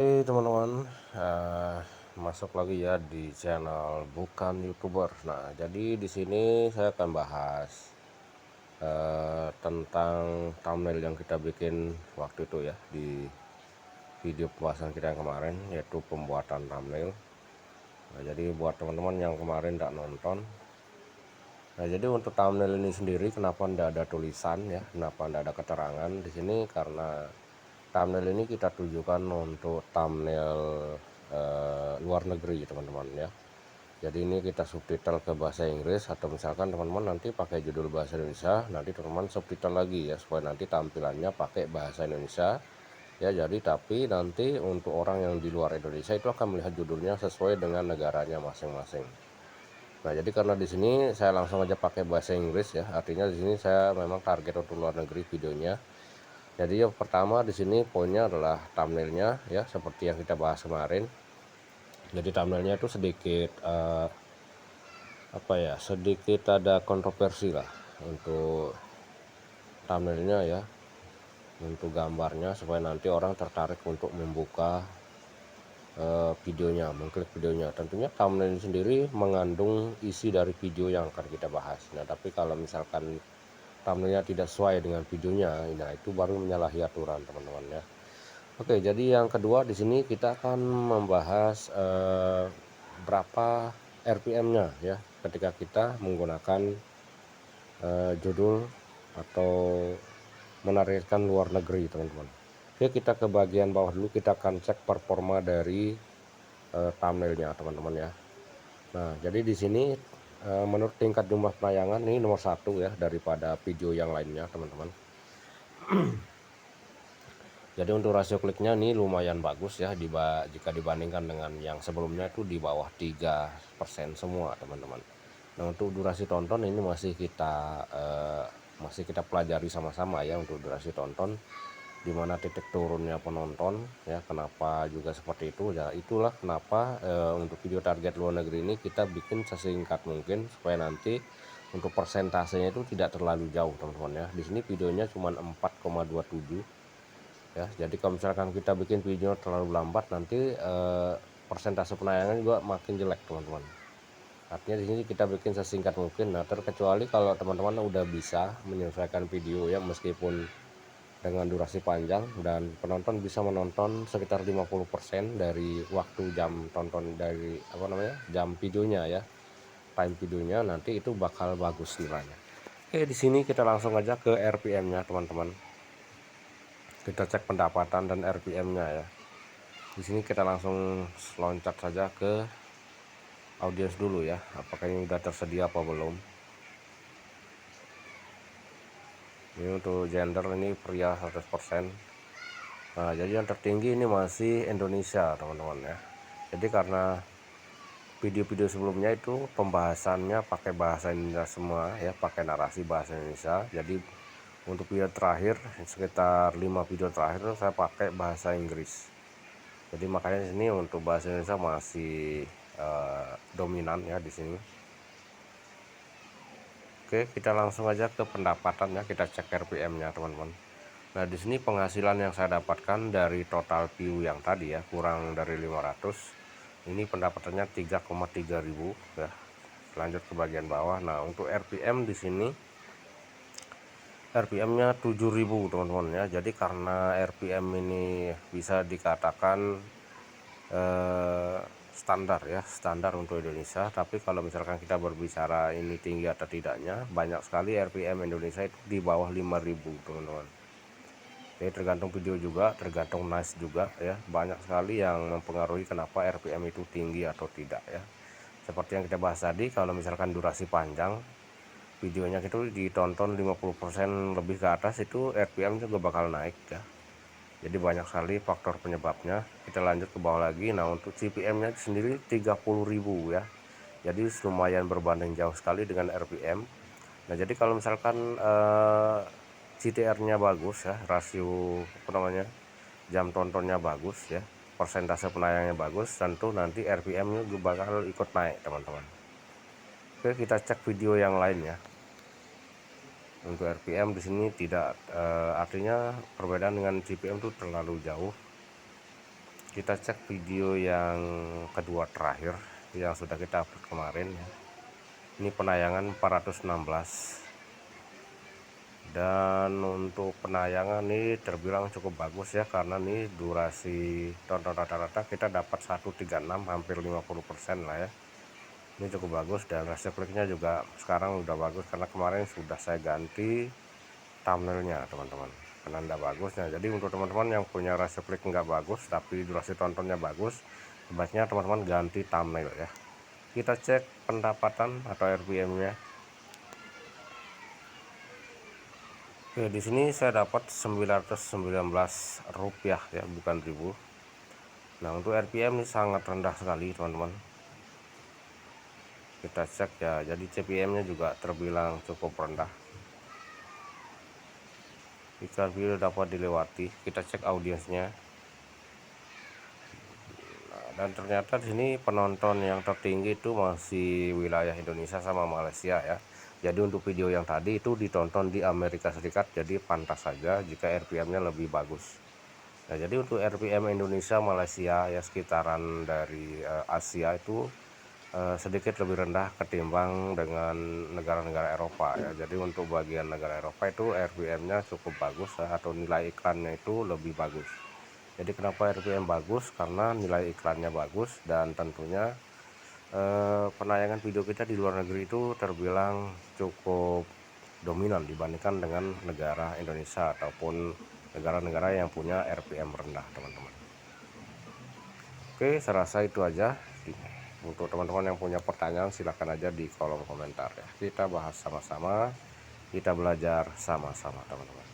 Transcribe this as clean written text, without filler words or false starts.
Teman-teman, masuk lagi ya di channel bukan YouTuber. Nah, jadi di sini saya akan bahas tentang thumbnail yang kita bikin waktu itu ya di video pembahasan kita yang kemarin, yaitu pembuatan thumbnail. Nah, jadi buat teman-teman yang kemarin tidak nonton, nah jadi untuk thumbnail ini sendiri kenapa tidak ada tulisan ya, kenapa tidak ada keterangan di sini, karena thumbnail ini kita tujukan untuk thumbnail luar negeri teman-teman ya. Jadi ini kita subtitle ke bahasa Inggris, atau misalkan teman-teman nanti pakai judul bahasa Indonesia, nanti teman-teman subtitle lagi ya, supaya nanti tampilannya pakai bahasa Indonesia ya. Jadi tapi nanti untuk orang yang di luar Indonesia itu akan melihat judulnya sesuai dengan negaranya masing-masing. Nah, jadi karena di sini saya langsung aja pakai bahasa Inggris ya, artinya di sini saya memang target untuk luar negeri videonya. Jadi yang pertama di sini poinnya adalah thumbnailnya ya, seperti yang kita bahas kemarin. Jadi thumbnailnya itu sedikit sedikit ada kontroversi lah untuk thumbnailnya ya, untuk gambarnya, supaya nanti orang tertarik untuk membuka videonya, mengklik videonya. Tentunya thumbnail sendiri mengandung isi dari video yang akan kita bahas. Nah, tapi kalau misalkan thumbnailnya tidak sesuai dengan videonya, nah itu baru menyalahi aturan teman-teman ya. Oke, jadi yang kedua di sini kita akan membahas berapa RPM-nya ya ketika kita menggunakan judul atau menargetkan luar negeri teman-teman. Oke, kita ke bagian bawah dulu, kita akan cek performa dari thumbnailnya teman-teman ya. Nah, jadi di sini menurut tingkat jumlah penayangan ini nomor satu ya daripada video yang lainnya teman-teman. Jadi untuk rasio kliknya ini lumayan bagus ya, jika dibandingkan dengan yang sebelumnya itu di bawah 3% semua teman-teman. Nah, untuk durasi tonton ini masih kita pelajari sama-sama ya, untuk durasi tonton dimana titik turunnya penonton ya, kenapa juga seperti itu ya. Itulah kenapa untuk video target luar negeri ini kita bikin sesingkat mungkin, supaya nanti untuk persentasenya itu tidak terlalu jauh teman-teman ya. Di sini videonya cuma 4,27 ya. Jadi kalau misalkan kita bikin video terlalu lambat, nanti persentase penayangan juga makin jelek teman-teman. Artinya di sini kita bikin sesingkat mungkin. Nah, terkecuali kalau teman-teman udah bisa menyelesaikan video ya, meskipun dengan durasi panjang dan penonton bisa menonton sekitar 50% dari waktu jam tonton, dari jam videonya ya, time videonya, nanti itu bakal bagus nilainya. Oke, di sini kita langsung aja ke RPM-nya teman-teman. Kita cek pendapatan dan RPM-nya ya. Di sini kita langsung loncat saja ke audiens dulu ya, apakah ini sudah tersedia apa belum. Ini untuk gender, ini pria 100%. Nah, jadi yang tertinggi ini masih Indonesia teman-teman ya. Jadi karena video-video sebelumnya itu pembahasannya pakai bahasa Indonesia semua ya, pakai narasi bahasa Indonesia. Jadi untuk video terakhir, sekitar 5 video terakhir saya pakai bahasa Inggris. Jadi makanya di sini untuk bahasa Indonesia masih dominan ya di sini. Oke, kita langsung aja ke pendapatan ya, kita cek RPM-nya teman-teman. Nah, di sini penghasilan yang saya dapatkan dari total view yang tadi ya, kurang dari 500. Ini pendapatannya 3,3 ribu ya. Lanjut ke bagian bawah. Nah, untuk RPM di sini RPM-nya 7000 teman-teman ya. Jadi karena RPM ini bisa dikatakan standar ya, standar untuk Indonesia. Tapi kalau misalkan kita berbicara ini tinggi atau tidaknya, banyak sekali RPM Indonesia itu di bawah 5000 teman-teman. Jadi tergantung video juga, tergantung nice juga ya. Banyak sekali yang mempengaruhi kenapa RPM itu tinggi atau tidak ya. Seperti yang kita bahas tadi, kalau misalkan durasi panjang, videonya itu ditonton 50% lebih ke atas, itu RPM juga bakal naik ya. Jadi banyak sekali faktor penyebabnya. Kita lanjut ke bawah lagi. Nah, untuk CPM-nya sendiri 30.000 ya. Jadi lumayan berbanding jauh sekali dengan RPM. Nah, jadi kalau misalkan CTR-nya bagus ya, rasio jam tontonnya bagus ya, persentase penayangnya bagus, tentu nanti RPM-nya juga bakal ikut naik teman-teman. Oke, kita cek video yang lain ya. Untuk RPM di sini tidak artinya perbedaan dengan CPM itu terlalu jauh. Kita cek video yang kedua terakhir yang sudah kita upload kemarin ya. Ini penayangan 416, dan untuk penayangan ini terbilang cukup bagus ya, karena nih durasi tonton rata-rata kita dapat 136, hampir 50% lah ya. Ini cukup bagus, dan rasio kliknya juga sekarang udah bagus karena kemarin sudah saya ganti thumbnailnya teman-teman, penanda bagusnya. Jadi untuk teman-teman yang punya rasio klik nggak bagus tapi durasi tontonnya bagus, sebaiknya teman-teman ganti thumbnail ya. Kita cek pendapatan atau RPM nya. Oke, di sini saya dapat 919 rupiah ya, bukan ribu. Nah, untuk RPM ini sangat rendah sekali teman-teman. Kita cek ya, jadi CPM nya juga terbilang cukup rendah. Jika video dapat dilewati, kita cek audiensnya. Nah, dan ternyata di sini penonton yang tertinggi itu masih wilayah Indonesia sama Malaysia ya. Jadi untuk video yang tadi itu ditonton di Amerika Serikat, jadi pantas saja jika RPM-nya lebih bagus. Nah, jadi untuk RPM Indonesia Malaysia ya sekitaran dari Asia itu sedikit lebih rendah ketimbang dengan negara-negara Eropa ya. Jadi untuk bagian negara Eropa itu RPM-nya cukup bagus ya, atau nilai iklannya itu lebih bagus. Jadi kenapa RPM bagus? Karena nilai iklannya bagus, dan tentunya penayangan video kita di luar negeri itu terbilang cukup dominan dibandingkan dengan negara Indonesia ataupun negara-negara yang punya RPM rendah teman-teman. Oke, saya rasa itu aja. Untuk teman-teman yang punya pertanyaan silahkan aja di kolom komentar ya. Kita bahas sama-sama, kita belajar sama-sama teman-teman.